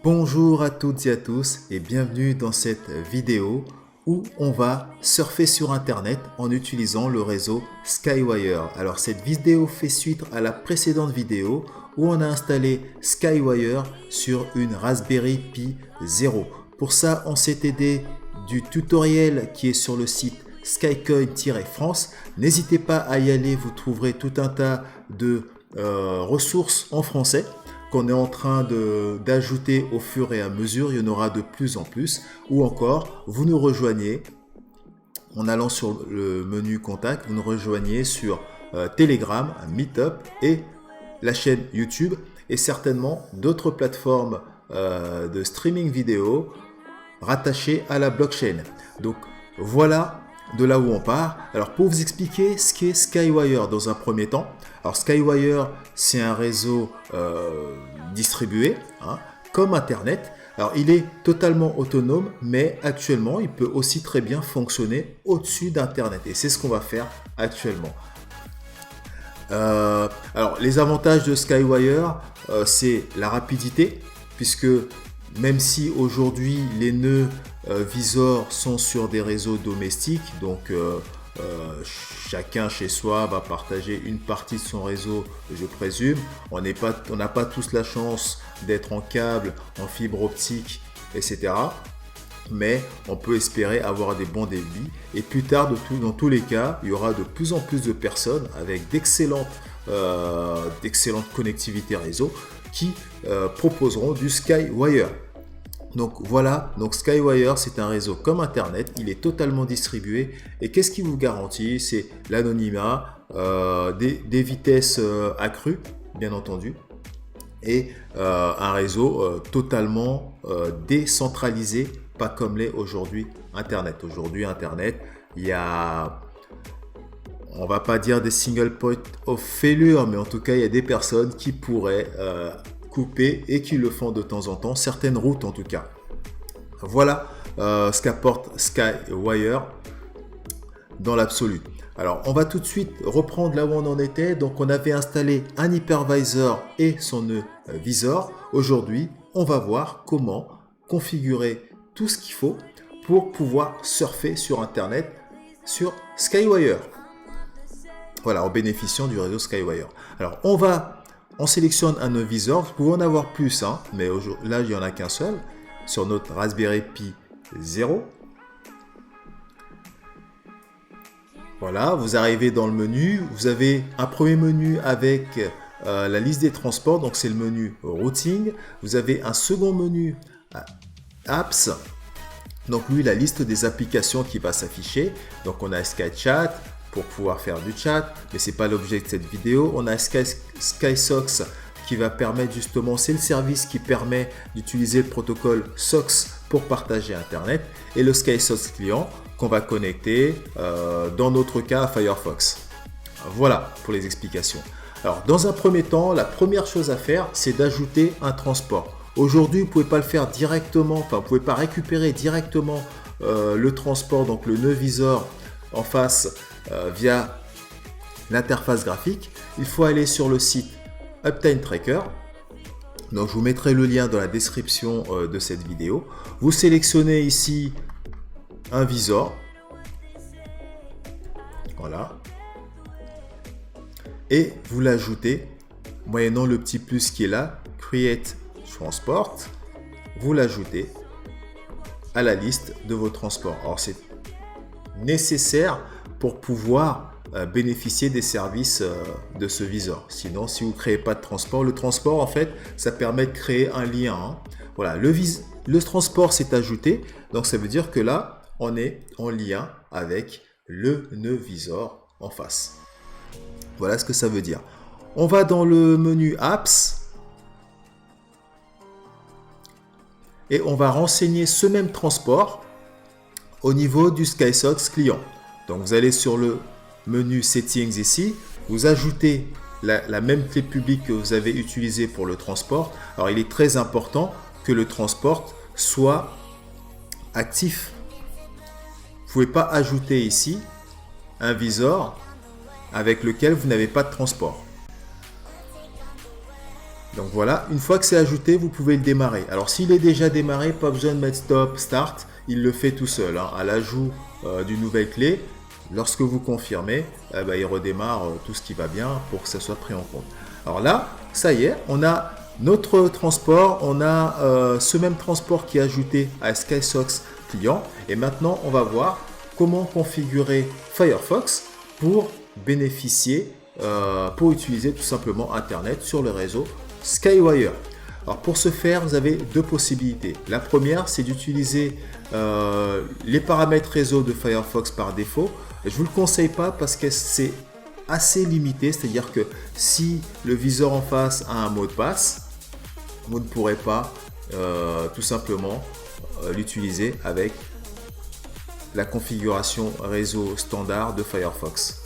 Bonjour à toutes et à tous et bienvenue dans cette vidéo où on va surfer sur internet en utilisant le réseau Skywire. Alors cette vidéo fait suite à la précédente vidéo où on a installé Skywire sur une Raspberry Pi 0. Pour ça on s'est aidé du tutoriel qui est sur le site Skycoin-France. N'hésitez pas à y aller, vous trouverez tout un tas de ressources en français qu'on est en train d'ajouter au fur et à mesure, il y en aura de plus en plus, ou encore vous nous rejoignez en allant sur le menu contact, vous nous rejoignez sur Telegram, Meetup et la chaîne YouTube et certainement d'autres plateformes de streaming vidéo rattachées à la blockchain. Donc voilà de là où on part. Alors pour vous expliquer ce qu'est Skywire dans un premier temps. Alors Skywire c'est un réseau distribué comme Internet. Alors il est totalement autonome mais actuellement il peut aussi très bien fonctionner au-dessus d'Internet et c'est ce qu'on va faire actuellement. Alors les avantages de Skywire c'est la rapidité puisque même si aujourd'hui les nœuds Visor sont sur des réseaux domestiques, donc chacun chez soi va partager une partie de son réseau, je présume. On n'a pas tous la chance d'être en câble, en fibre optique, etc. Mais on peut espérer avoir des bons débits. Et plus tard, dans tous les cas, il y aura de plus en plus de personnes avec d'excellentes connectivités réseau qui proposeront du Skywire. Donc voilà, donc Skywire c'est un réseau comme Internet, il est totalement distribué et qu'est-ce qui vous garantit? C'est l'anonymat, des vitesses accrues bien entendu et un réseau totalement décentralisé, pas comme l'est aujourd'hui Internet. Aujourd'hui Internet, il y a, on va pas dire des single point of failure, mais en tout cas il y a des personnes qui pourraient couper et qui le font de temps en temps, certaines routes en tout cas. Voilà ce qu'apporte Skywire dans l'absolu. Alors on va tout de suite reprendre là où on en était. Donc on avait installé un hypervisor et son nœud visor. Aujourd'hui on va voir comment configurer tout ce qu'il faut pour pouvoir surfer sur internet sur Skywire. Voilà, en bénéficiant du réseau Skywire. Alors on sélectionne un nœud visor, vous pouvez en avoir plus, mais là il n'y en a qu'un seul, sur notre Raspberry Pi 0. Voilà, vous arrivez dans le menu, vous avez un premier menu avec la liste des transports, donc c'est le menu Routing. Vous avez un second menu Apps, donc lui la liste des applications qui va s'afficher. Donc on a SkyChat, pour pouvoir faire du chat, mais c'est pas l'objet de cette vidéo. On a SkySox qui va permettre justement, c'est le service qui permet d'utiliser le protocole SOX pour partager Internet et le SkySox client qu'on va connecter dans notre cas à Firefox. Voilà pour les explications. Alors dans un premier temps, la première chose à faire, c'est d'ajouter un transport. Aujourd'hui, vous ne pouvez pas le faire directement, enfin vous ne pouvez pas récupérer directement le transport, donc le nœud visor en face via l'interface graphique. Il faut aller sur le site Uptime Tracker. Donc je vous mettrai le lien dans la description de cette vidéo. Vous sélectionnez ici un visor. Voilà. Et vous l'ajoutez moyennant le petit plus qui est là, Create Transport. Vous l'ajoutez à la liste de vos transports. Alors c'est nécessaire pour pouvoir bénéficier des services de ce visor. Sinon, si vous ne créez pas de transport, le transport en fait, ça permet de créer un lien. Voilà, le transport s'est ajouté, donc ça veut dire que là, on est en lien avec le nœud visor en face. Voilà ce que ça veut dire. On va dans le menu Apps et on va renseigner ce même transport au niveau du SkySox client. Donc vous allez sur le menu Settings ici, vous ajoutez la même clé publique que vous avez utilisée pour le transport. Alors il est très important que le transport soit actif. Vous ne pouvez pas ajouter ici un visor avec lequel vous n'avez pas de transport. Donc voilà, une fois que c'est ajouté, vous pouvez le démarrer. Alors s'il est déjà démarré, pas besoin de mettre stop, start, il le fait tout seul. À l'ajout d'une nouvelle clé, lorsque vous confirmez, il redémarre tout ce qui va bien pour que ça soit pris en compte. Alors là, ça y est, on a notre transport, on a ce même transport qui est ajouté à SkySox client. Et maintenant, on va voir comment configurer Firefox pour bénéficier, pour utiliser tout simplement Internet sur le réseau Skywire. Alors pour ce faire, vous avez deux possibilités. La première, c'est d'utiliser les paramètres réseau de Firefox par défaut. Je ne vous le conseille pas parce que c'est assez limité, c'est-à-dire que si le viseur en face a un mot de passe, vous ne pourrez pas tout simplement l'utiliser avec la configuration réseau standard de Firefox.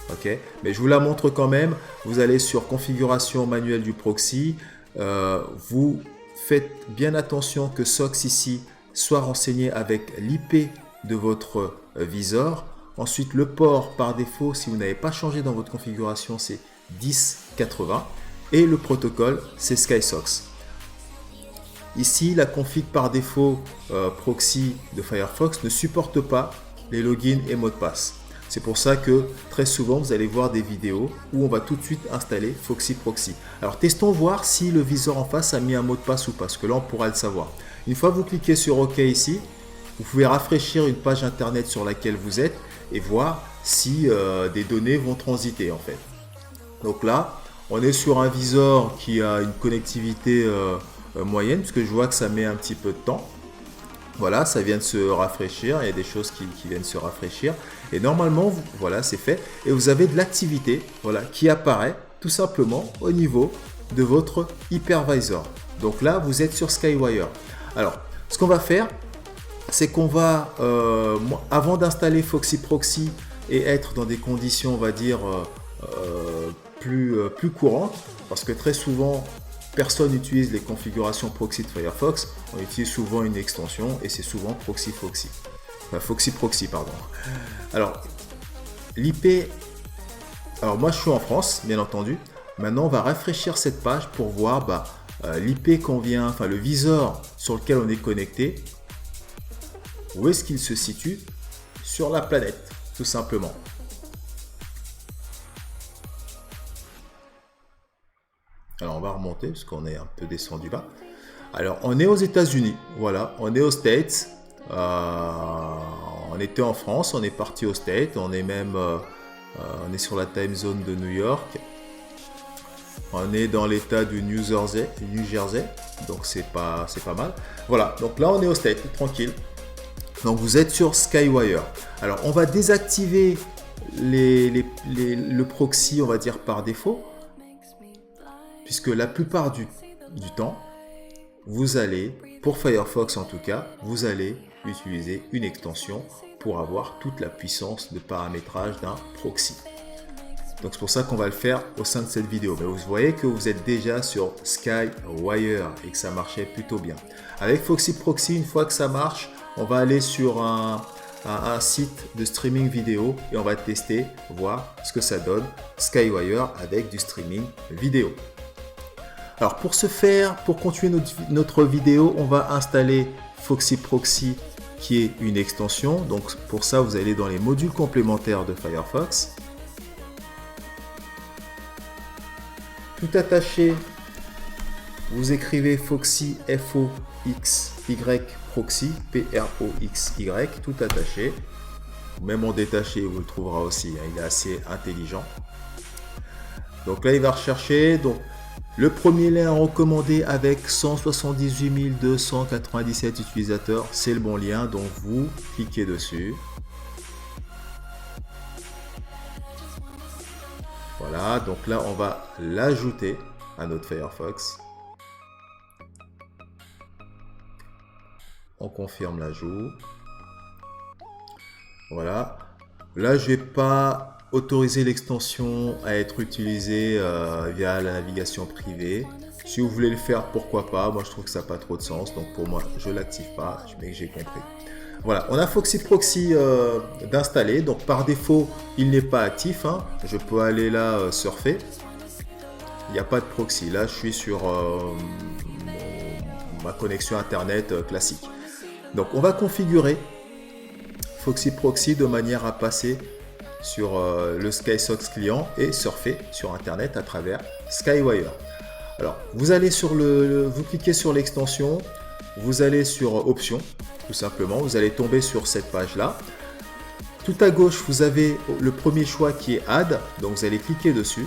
Ok, mais je vous la montre quand même. Vous allez sur configuration manuelle du proxy. Vous faites bien attention que SOX ici soit renseigné avec l'IP de votre viseur. Ensuite, le port par défaut, si vous n'avez pas changé dans votre configuration, c'est 1080. Et le protocole, c'est SkySox. Ici, la config par défaut proxy de Firefox ne supporte pas les logins et mots de passe. C'est pour ça que très souvent, vous allez voir des vidéos où on va tout de suite installer Foxy Proxy. Alors, testons voir si le viseur en face a mis un mot de passe ou pas, parce que là, on pourra le savoir. Une fois que vous cliquez sur OK ici, vous pouvez rafraîchir une page internet sur laquelle vous êtes et voir si des données vont transiter en fait. Donc là, on est sur un viseur qui a une connectivité moyenne, puisque je vois que ça met un petit peu de temps. Voilà, ça vient de se rafraîchir, il y a des choses qui viennent se rafraîchir. Et normalement, voilà, c'est fait. Et vous avez de l'activité voilà, qui apparaît tout simplement au niveau de votre hypervisor. Donc là, vous êtes sur Skywire. Alors, ce qu'on va faire, c'est qu'on va, avant d'installer Foxy Proxy et être dans des conditions, on va dire, plus courantes, parce que très souvent, personne n'utilise les configurations proxy de Firefox, on utilise souvent une extension et c'est souvent Foxy Proxy, pardon. Alors, l'IP, alors moi je suis en France, bien entendu. Maintenant, on va rafraîchir cette page pour voir l'IP qu'on vient, enfin le viseur sur lequel on est connecté, où est-ce qu'il se situe sur la planète, tout simplement. Alors on va remonter parce qu'on est un peu descendu là. Alors on est aux États-Unis, voilà, on est aux States. On était en France, on est parti aux States, on est même on est sur la time zone de New York. On est dans l'état du New Jersey, donc c'est pas mal. Voilà, donc là on est aux States, tranquille. Donc vous êtes sur Skywire. Alors on va désactiver le proxy, on va dire par défaut. Puisque la plupart du temps, vous allez, pour Firefox en tout cas, vous allez utiliser une extension pour avoir toute la puissance de paramétrage d'un proxy. Donc c'est pour ça qu'on va le faire au sein de cette vidéo. Mais vous voyez que vous êtes déjà sur Skywire et que ça marchait plutôt bien. Avec Foxy Proxy, une fois que ça marche, on va aller sur un site de streaming vidéo et on va tester, voir ce que ça donne, Skywire avec du streaming vidéo. Alors pour ce faire, pour continuer notre vidéo, on va installer Foxy Proxy qui est une extension. Donc pour ça, vous allez dans les modules complémentaires de Firefox. Tout attaché, vous écrivez Foxy F-O-X-Y Proxy, P-R-O-X-Y, tout attaché. Même en détaché, vous le trouverez aussi, hein, il est assez intelligent. Donc là, il va rechercher. Donc, le premier lien recommandé avec 178 297 utilisateurs, c'est le bon lien, donc vous cliquez dessus. Voilà, donc là on va l'ajouter à notre Firefox. On confirme l'ajout. Voilà. Là je vais pas autoriser l'extension à être utilisée via la navigation privée. Si vous voulez le faire, pourquoi pas. Moi je trouve que ça n'a pas trop de sens, donc pour moi je l'active pas, mais j'ai compris. Voilà, on a Foxy Proxy d'installer, donc par défaut il n'est pas actif, hein. Je peux aller là surfer. il n'y a pas de proxy. Là, je suis sur ma connexion Internet classique. Donc, on va configurer Foxy Proxy de manière à passer sur le SkySox client et surfer sur Internet à travers Skywire. Alors, vous allez vous cliquez sur l'extension, vous allez sur Options, tout simplement. Vous allez tomber sur cette page-là. Tout à gauche, vous avez le premier choix qui est Add, donc vous allez cliquer dessus.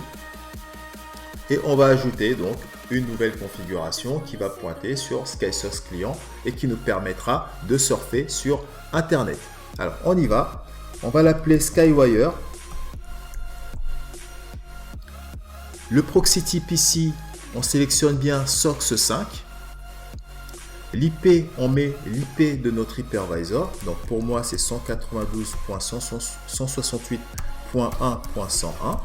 Et on va ajouter donc une nouvelle configuration qui va pointer sur SkySox client et qui nous permettra de surfer sur Internet. Alors, on y va. On va l'appeler Skywire. Le proxy type ici, on sélectionne bien SOX 5. L'IP, on met l'IP de notre hypervisor. Donc pour moi, c'est 192.168.1.101.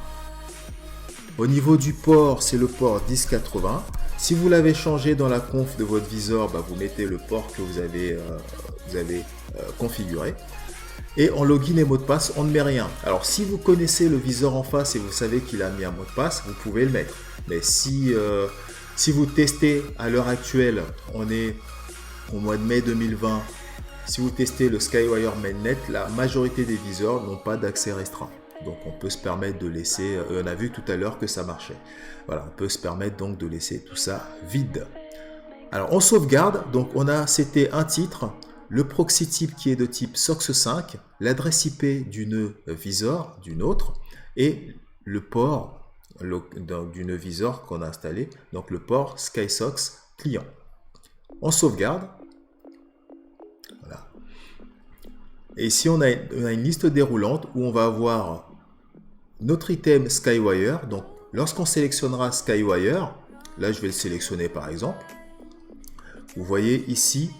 Au niveau du port, c'est le port 1080. Si vous l'avez changé dans la conf de votre visor, vous mettez le port que vous avez configuré. Et en login et mot de passe, on ne met rien. Alors si vous connaissez le visor en face et vous savez qu'il a mis un mot de passe, vous pouvez le mettre. Mais si vous testez à l'heure actuelle, on est au mois de mai 2020, si vous testez le Skywire Mainnet, la majorité des visors n'ont pas d'accès restreint. Donc on peut se permettre de laisser, on a vu tout à l'heure que ça marchait. Voilà, on peut se permettre donc de laisser tout ça vide. Alors on sauvegarde, donc c'était un titre, le proxy type qui est de type SOX 5, l'adresse IP du nœud visor d'une autre et le port du nœud visor qu'on a installé, donc le port SkySox client. On sauvegarde. Voilà. Et ici, on a une liste déroulante où on va avoir notre item Skywire. Donc, lorsqu'on sélectionnera Skywire, là, je vais le sélectionner par exemple. Vous voyez ici,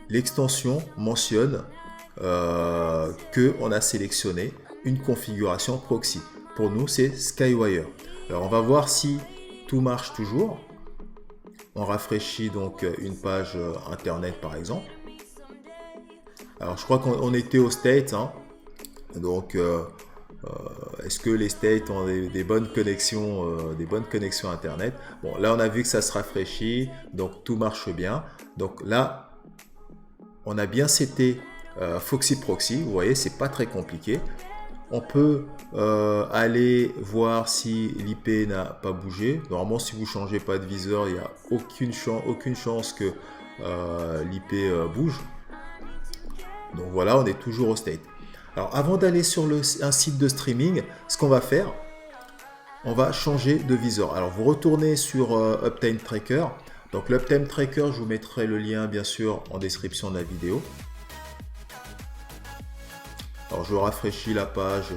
l'extension mentionne qu'on a sélectionné une configuration proxy. Pour nous, c'est Skywire. Alors, on va voir si tout marche toujours. On rafraîchit donc une page internet par exemple. Alors je crois qu'on était aux States, hein. Donc est-ce que les States ont des bonnes connexions internet? Bon, là on a vu que ça se rafraîchit, donc tout marche bien. Donc là, on a bien seté Foxy Proxy. Vous voyez, c'est pas très compliqué. On peut aller voir si l'IP n'a pas bougé. Normalement, si vous ne changez pas de viseur, il n'y a aucune chance que l'IP bouge. Donc voilà, on est toujours au state. Alors avant d'aller sur un site de streaming, ce qu'on va faire, on va changer de viseur. Alors vous retournez sur Uptime Tracker. Donc l'Uptime Tracker, je vous mettrai le lien bien sûr en description de la vidéo. Alors je rafraîchis la page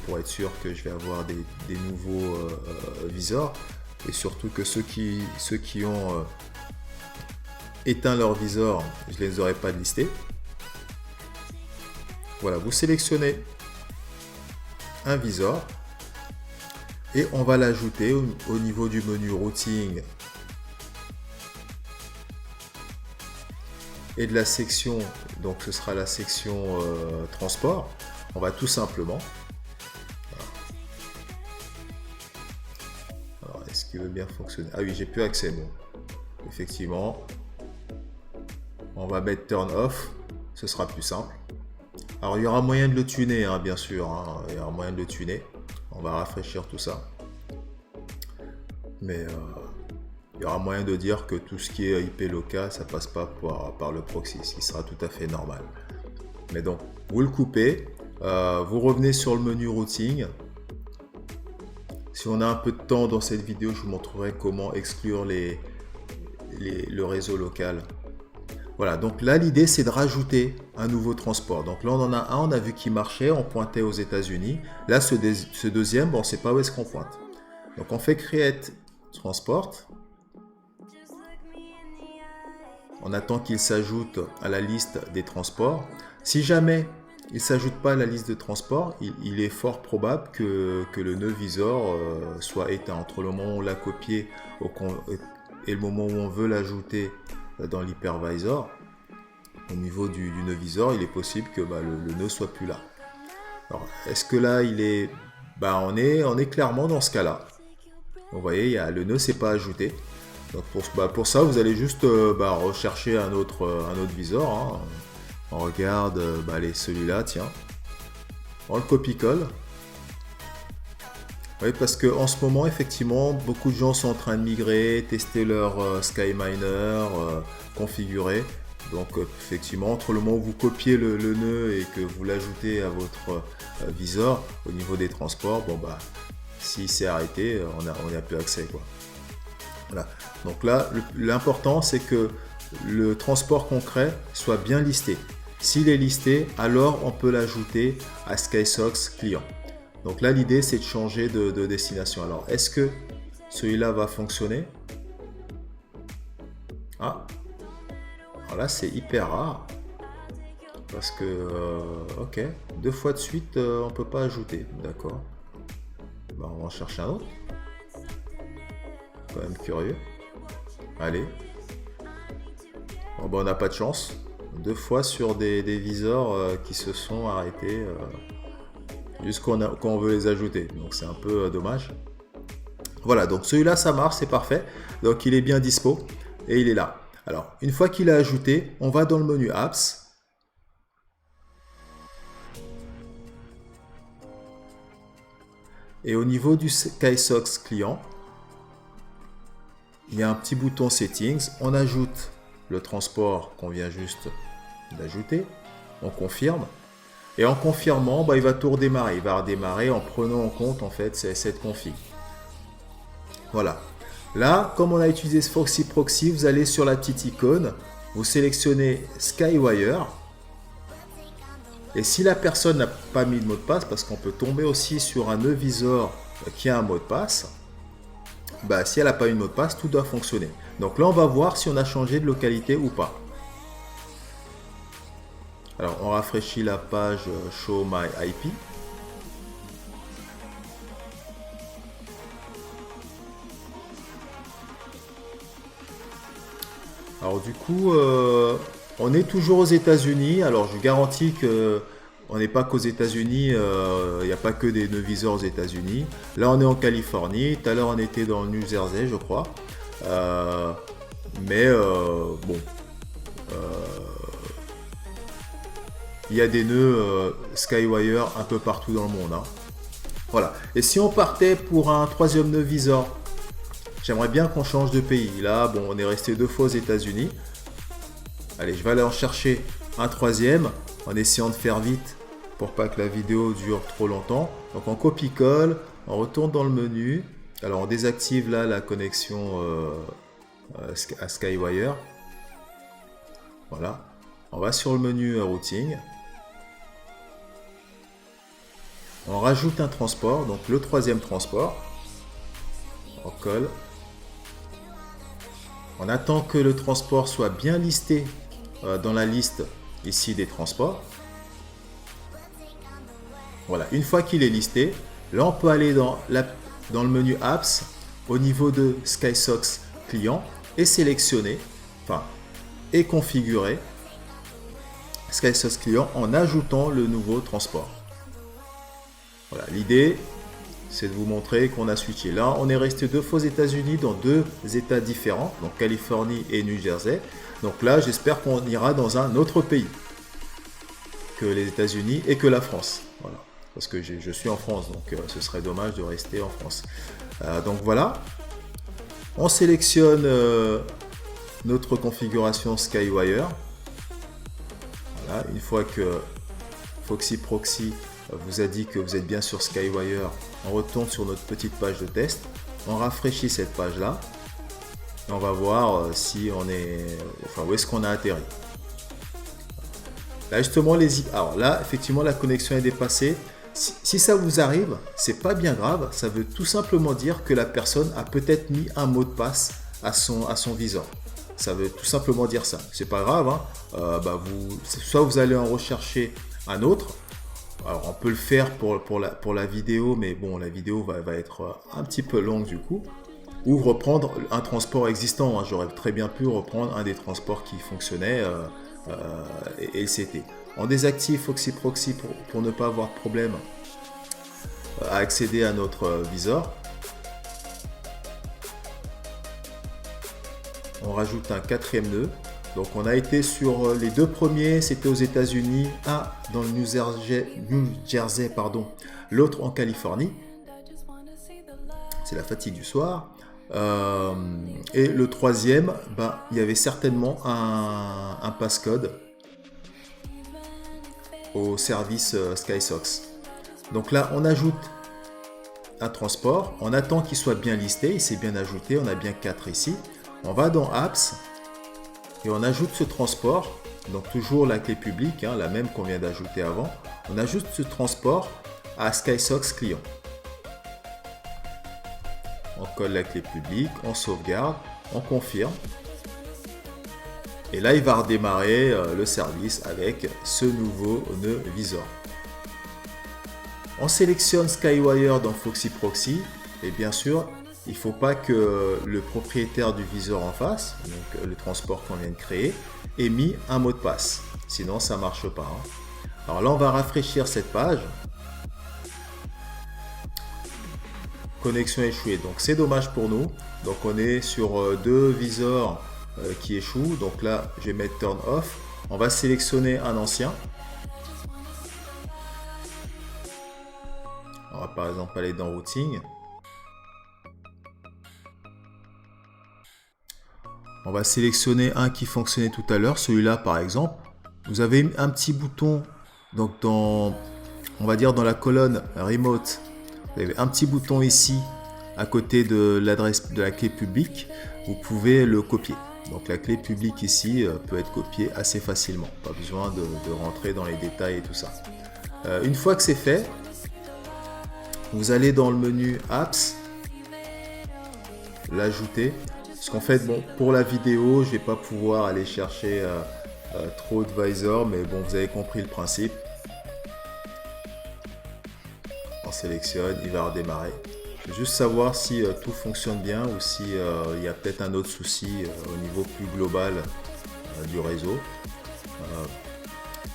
pour être sûr que je vais avoir des nouveaux visors et surtout que ceux qui ont éteint leur viseur, je ne les aurais pas listés. Voilà, vous sélectionnez un visor et on va l'ajouter au niveau du menu routing et de la section, donc ce sera la section transport. On va tout simplement, alors est-ce qu'il veut bien fonctionner? Ah oui, j'ai plus accès, bon, effectivement on va mettre turn off, ce sera plus simple. Alors il y aura moyen de le tuner, hein, bien sûr, hein, il y aura moyen de le tuner. On va rafraîchir tout ça, mais il y aura moyen de dire que tout ce qui est IP local, ça passe pas par le proxy, ce qui sera tout à fait normal. Mais donc, vous le coupez, vous revenez sur le menu routing. Si on a un peu de temps dans cette vidéo, je vous montrerai comment exclure le réseau local. Voilà, donc là, l'idée, c'est de rajouter un nouveau transport. Donc là, on en a un, on a vu qu'il marchait, on pointait aux États-Unis. Là, ce deuxième, bon, on ne sait pas où est-ce qu'on pointe. Donc, on fait Create Transport. On attend qu'il s'ajoute à la liste des transports. Si jamais il ne s'ajoute pas à la liste de transports, il est fort probable que le nœud visor soit éteint. Entre le moment où on l'a copié et le moment où on veut l'ajouter dans l'hypervisor, au niveau du nœud visor, il est possible que le nœud soit plus là. Alors, est-ce que là, il est... on est clairement dans ce cas-là. Vous voyez, le nœud c'est pas ajouté. Donc pour ça, vous allez juste rechercher un autre visor. Hein. On regarde celui-là, tiens. On le copie-colle. Oui, parce qu'en ce moment, effectivement, beaucoup de gens sont en train de migrer, tester leur SkyMiner, configurer. Donc, effectivement, entre le moment où vous copiez le nœud et que vous l'ajoutez à votre visor, au niveau des transports, si c'est arrêté, on n'a plus accès, quoi. Voilà. Donc là, l'important, c'est que le transport concret soit bien listé. S'il est listé, alors on peut l'ajouter à SkySox client. Donc là, l'idée, c'est de changer de destination. Alors, est-ce que celui-là va fonctionner? Ah, alors là, c'est hyper rare. Parce que, ok, 2 fois de suite, on ne peut pas ajouter. D'accord. On va en chercher un autre. Quand même curieux. Allez. Bon, on n'a pas de chance. 2 fois sur des visors qui se sont arrêtés juste quand on veut les ajouter. Donc c'est un peu dommage. Voilà, donc celui-là ça marche, c'est parfait. Donc il est bien dispo et il est là. Alors une fois qu'il est ajouté, on va dans le menu Apps. Et au niveau du SkySox client, il y a un petit bouton Settings. On ajoute le transport qu'on vient juste d'ajouter. On confirme. Et en confirmant, il va tout redémarrer. Il va redémarrer en prenant en compte en fait cette config. Voilà. Là, comme on a utilisé ce Foxy Proxy, vous allez sur la petite icône, vous sélectionnez SkyWire. Et si la personne n'a pas mis de mot de passe, parce qu'on peut tomber aussi sur un nœud visor qui a un mot de passe, si elle n'a pas eu de mot de passe, tout doit fonctionner. Donc là, on va voir si on a changé de localité ou pas. Alors, on rafraîchit la page Show My IP. Alors du coup, on est toujours aux États-Unis. Alors je garantis que on n'est pas qu'aux États-Unis. Il n'y a pas que des nœuds visors aux États-Unis. Là, on est en Californie. Tout à l'heure, on était dans le New Jersey, je crois. Bon. Il y a des nœuds SkyWire un peu partout dans le monde. Hein. Voilà. Et si on partait pour un troisième nœud visor, j'aimerais bien qu'on change de pays. Là, bon, on est resté 2 fois aux États-Unis. Allez, je vais aller en chercher un troisième en essayant de faire vite pour pas que la vidéo dure trop longtemps. Donc, on copie-colle, on retourne dans le menu. Alors, on désactive là la connexion à SkyWire. Voilà. On va sur le menu Routing. On rajoute un transport, donc le troisième transport. On colle. On attend que le transport soit bien listé dans la liste ici des transports. Voilà, une fois qu'il est listé, là on peut aller dans le menu Apps au niveau de SkySox client et sélectionner, et configurer SkySox client en ajoutant le nouveau transport. Voilà, l'idée c'est de vous montrer qu'on a switché. Là, on est resté 2 fois aux États-Unis dans 2 États différents, donc Californie et New Jersey. Donc là, j'espère qu'on ira dans un autre pays que les États-Unis et que la France. Voilà, parce que je suis en France, donc ce serait dommage de rester en France. Donc voilà, on sélectionne notre configuration SkyWire. Voilà, une fois que Foxy Proxy vous a dit que vous êtes bien sur SkyWire, on retourne sur notre petite page de test, on rafraîchit cette page là et on va voir si on est, où est-ce qu'on a atterri. Là justement, alors là effectivement la connexion est dépassée. Si ça vous arrive, c'est pas bien grave, ça veut tout simplement dire que la personne a peut-être mis un mot de passe à son visor. Ça veut tout simplement dire ça. C'est pas grave, hein. Soit vous allez en rechercher un autre. Alors on peut le faire pour la vidéo, mais bon, la vidéo va être un petit peu longue du coup. Ou reprendre un transport existant. Hein. J'aurais très bien pu reprendre un des transports qui fonctionnait et c'était. On désactive Foxy Proxy pour ne pas avoir de problème à accéder à notre visor. on rajoute un quatrième nœud. Donc on a été sur les deux premiers, c'était aux États-Unis, un dans le New Jersey, pardon, l'autre en Californie. C'est la fatigue du soir. Et le troisième, il y avait certainement un passcode au service SkySox. Donc là, on ajoute un transport, on attend qu'il soit bien listé, il s'est bien ajouté, on a bien 4 ici. On va dans Apps et on ajoute ce transport, donc toujours la clé publique, la même qu'on vient d'ajouter avant. On ajoute ce transport à SkySox client. On colle la clé publique, on sauvegarde, on confirme. Et là, il va redémarrer le service avec ce nouveau nœud visor. On sélectionne Skywire dans Foxy Proxy. Et bien sûr, il ne faut pas que le propriétaire du visor en face, donc le transport qu'on vient de créer, ait mis un mot de passe. Sinon, ça ne marche pas. Alors là, on va rafraîchir cette page. Connexion échouée. Donc c'est dommage pour nous. Donc on est sur deux visors qui échouent. Donc là, je vais mettre Turn Off. On va sélectionner un ancien. On va par exemple aller dans Routing. On va sélectionner un qui fonctionnait tout à l'heure. Celui-là par exemple. Vous avez un petit bouton. Donc on va dire dans la colonne Remote. Vous avez un petit bouton ici à côté de l'adresse de la clé publique. Vous pouvez le copier. Donc la clé publique ici peut être copiée assez facilement. Pas besoin de rentrer dans les détails et tout ça. Une fois que c'est fait, vous allez dans le menu Apps, l'ajouter. Parce qu'en fait, bon, pour la vidéo, je ne vais pas pouvoir aller chercher trop de visors, mais bon, vous avez compris le principe. On sélectionne, il va redémarrer. Je veux juste savoir si tout fonctionne bien ou si il y a peut-être un autre souci au niveau plus global du réseau.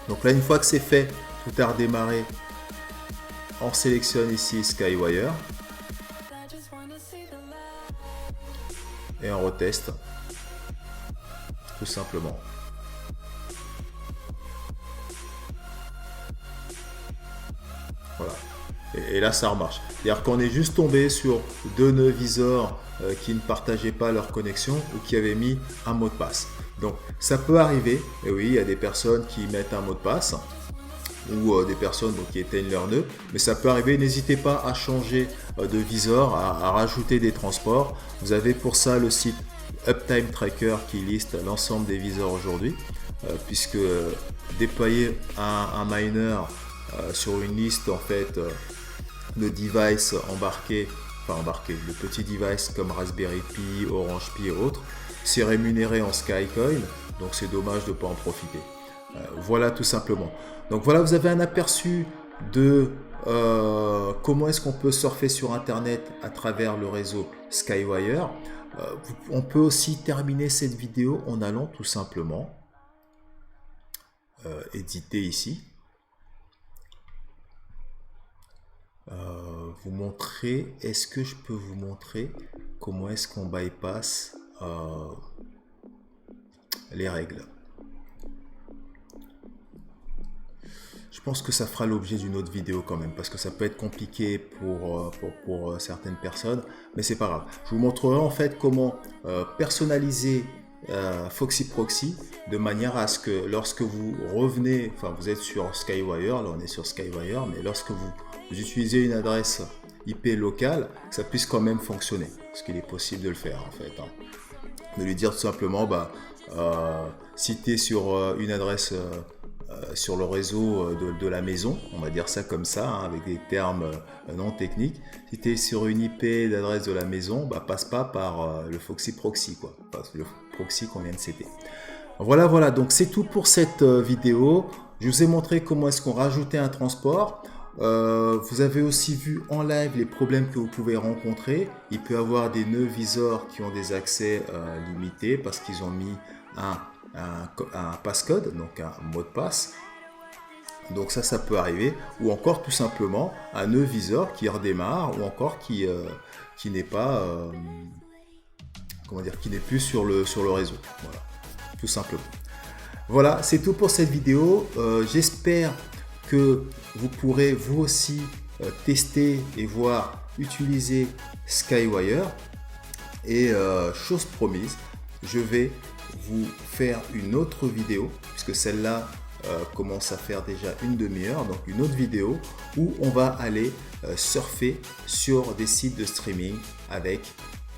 Donc là, une fois que c'est fait, tout a redémarré. On sélectionne ici Skywire et on reteste tout simplement. Voilà. Et là, ça remarche. C'est-à-dire qu'on est juste tombé sur deux nœuds visors qui ne partageaient pas leur connexion ou qui avaient mis un mot de passe. Donc, ça peut arriver. Et oui, il y a des personnes qui mettent un mot de passe ou des personnes qui éteignent leur nœud. Mais ça peut arriver. N'hésitez pas à changer de visor, à rajouter des transports. Vous avez pour ça le site Uptime Tracker qui liste l'ensemble des visors aujourd'hui. Puisque déployer un miner sur une liste en fait de devices embarqués, le petit device comme Raspberry Pi, Orange Pi et autres, c'est rémunéré en Skycoin, donc c'est dommage de ne pas en profiter. Voilà tout simplement. Donc voilà, vous avez un aperçu de comment est-ce qu'on peut surfer sur Internet à travers le réseau Skywire. On peut aussi terminer cette vidéo en allant tout simplement éditer ici. Vous montrer, est-ce que je peux vous montrer comment est-ce qu'on bypass les règles. Je pense que ça fera l'objet d'une autre vidéo quand même, parce que ça peut être compliqué pour certaines personnes, mais c'est pas grave. Je vous montrerai en fait comment personnaliser Foxy Proxy de manière à ce que lorsque vous revenez, enfin vous êtes sur Skywire, là on est sur Skywire, mais lorsque vous utilisez une adresse IP locale, que ça puisse quand même fonctionner, parce qu'il est possible de le faire en fait. De lui dire tout simplement, si tu es sur une adresse sur le réseau de la maison, on va dire ça comme ça, avec des termes non techniques, si tu es sur une IP d'adresse de la maison, passe pas par le Foxy Proxy, quoi, le proxy qu'on vient de citer. Voilà, donc c'est tout pour cette vidéo. Je vous ai montré comment est-ce qu'on rajoutait un transport. Vous avez aussi vu en live les problèmes que vous pouvez rencontrer. Il peut y avoir des nœuds visors qui ont des accès limités parce qu'ils ont mis un passcode, donc un mot de passe. Donc ça peut arriver. Ou encore tout simplement un nœud visor qui redémarre ou encore qui n'est pas qui n'est plus sur le réseau. Voilà, tout simplement. Voilà, c'est tout pour cette vidéo. J'espère que vous pourrez vous aussi tester et voir utiliser Skywire. Et chose promise, je vais vous faire une autre vidéo, puisque celle-là commence à faire déjà une demi-heure, donc une autre vidéo où on va aller surfer sur des sites de streaming avec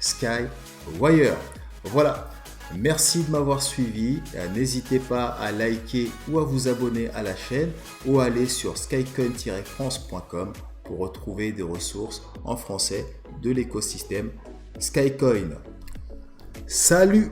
Skywire. Voilà, merci de m'avoir suivi. N'hésitez pas à liker ou à vous abonner à la chaîne ou à aller sur skycoin-france.com pour retrouver des ressources en français de l'écosystème Skycoin. Salut!